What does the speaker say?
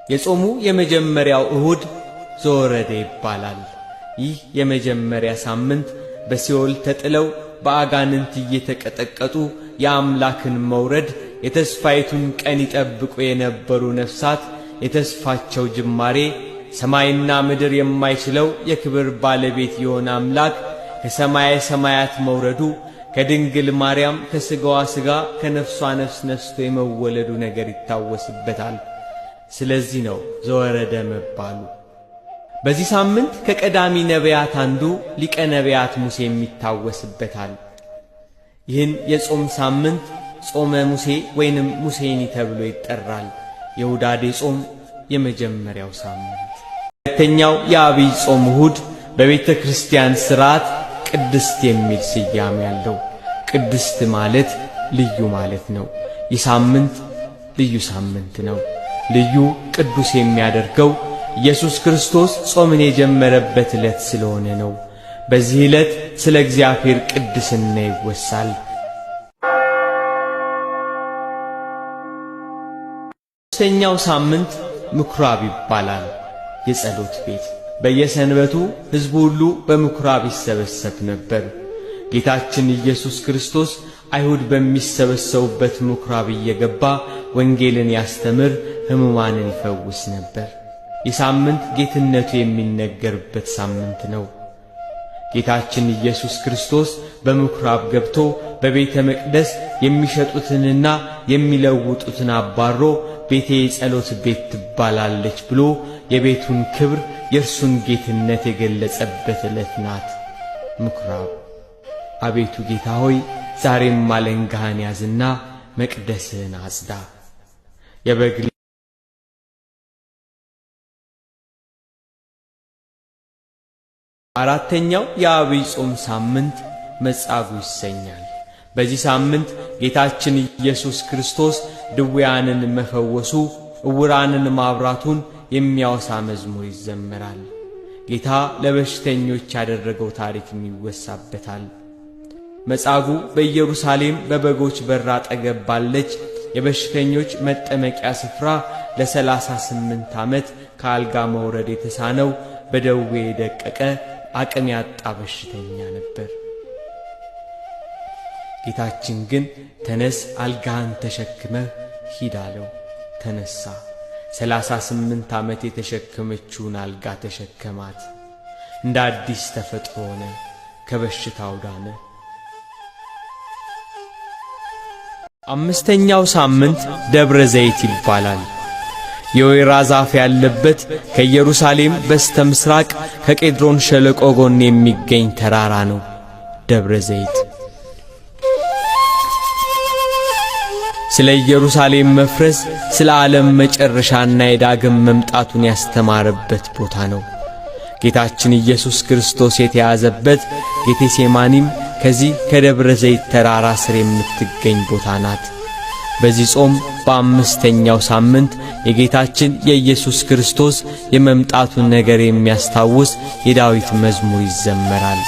የጾሙ የመጀመሪያው እሁድ ዘወረደ ይባላል። ይህ የመጀመሪያ ሳምንት በሲኦል ተጥለው በአጋንንት እየተቀጠቀጡ የአምላክን መውረድ የተስፋይቱን ቀን ይጠብቁ የነበሩ ነፍሳት የተስፋቸው ጅማሬ ሰማይና ምድር የማይችለው የክብር ባለቤት የሆነ አምላክ ከሰማየ ሰማያት መውረዱ ከድንግል ማርያም ከሥጋዋ ሥጋ ከነፍሷ ነፍስ ነስቶ የመወለዱ ነገር ይታወስበታል። ስለዚህ ነው ዘወረደ መባሉ። በዚህ ሳምንት ከቀዳሚ ነቢያት አንዱ ሊቀ ነቢያት ሙሴ የሚታወስበታል። ይህን የጾም ሳምንት ጾመ ሙሴ ወይንም ሙሴኒ ተብሎ ይጠራል። የሁዳዴ ጾም የመጀመሪያው ሳምንት። ሁለተኛው የአብይ ጾም እሁድ በቤተ ክርስቲያን ሥርዓት ቅድስት የሚል ስያሜ ያለው። ቅድስት ማለት ልዩ ማለት ነው። ይህ ሳምንት ልዩ ሳምንት ነው። ልዩ ቅዱስ የሚያደርገው ኢየሱስ ክርስቶስ ጾምን የጀመረበት ዕለት ስለሆነ ነው። በዚህ ዕለት ስለ እግዚአብሔር ቅድስና ይወሳል። ሦስተኛው ሳምንት ምኵራብ ይባላል። የጸሎት ቤት። በየሰንበቱ ሕዝቡ ሁሉ በምኵራብ ይሰበሰብ ነበር። ጌታችን ኢየሱስ ክርስቶስ አይሁድ በሚሰበሰቡበት ምኵራብ እየገባ ወንጌልን ያስተምር፣ ሕሙማንን ይፈውስ ነበር። ይህ ሳምንት ጌትነቱ የሚነገርበት ሳምንት ነው። ጌታችን ኢየሱስ ክርስቶስ በምኵራብ ገብቶ በቤተ መቅደስ የሚሸጡትንና የሚለውጡትን አባሮ ቤቴ የጸሎት ቤት ትባላለች ብሎ የቤቱን ክብር የእርሱን ጌትነት የገለጸበት ዕለት ናት ምኵራብ። አቤቱ ጌታ ሆይ ዛሬም አለንጋህን ያዝና መቅደስህን አጽዳ። የበግ አራተኛው የአብይ ጾም ሳምንት መጻጉዕ ይሰኛል። በዚህ ሳምንት ጌታችን ኢየሱስ ክርስቶስ ድውያንን መፈወሱ፣ ዕውራንን ማብራቱን የሚያወሳ መዝሙር ይዘመራል። ጌታ ለበሽተኞች ያደረገው ታሪክም ይወሳበታል። መጻጉዕ በኢየሩሳሌም በበጎች በር አጠገብ ባለች የበሽተኞች መጠመቂያ ስፍራ ለ38 ዓመት ከአልጋ መውረድ የተሳነው በደዌ የደቀቀ አቅም ያጣ በሽተኛ ነበር። ጌታችን ግን ተነስ፣ አልጋህን ተሸክመህ ሂድ አለው። ተነሳ። 38 ዓመት የተሸከመችውን አልጋ ተሸከማት። እንደ አዲስ ተፈጥሮ ሆነ፣ ከበሽታው ዳነ። አምስተኛው ሳምንት ደብረ ዘይት ይባላል። የወይራ ዛፍ ያለበት ከኢየሩሳሌም በስተ ምስራቅ ከቄድሮን ሸለቆ ጎን የሚገኝ ተራራ ነው ደብረ ዘይት። ስለ ኢየሩሳሌም መፍረስ፣ ስለ ዓለም መጨረሻና የዳግም መምጣቱን ያስተማረበት ቦታ ነው። ጌታችን ኢየሱስ ክርስቶስ የተያዘበት ጌቴሴማኒም ከዚህ ከደብረ ዘይት ተራራ ስር የምትገኝ ቦታ ናት። በዚህ ጾም በአምስተኛው ሳምንት የጌታችን የኢየሱስ ክርስቶስ የመምጣቱን ነገር የሚያስታውስ የዳዊት መዝሙር ይዘመራል።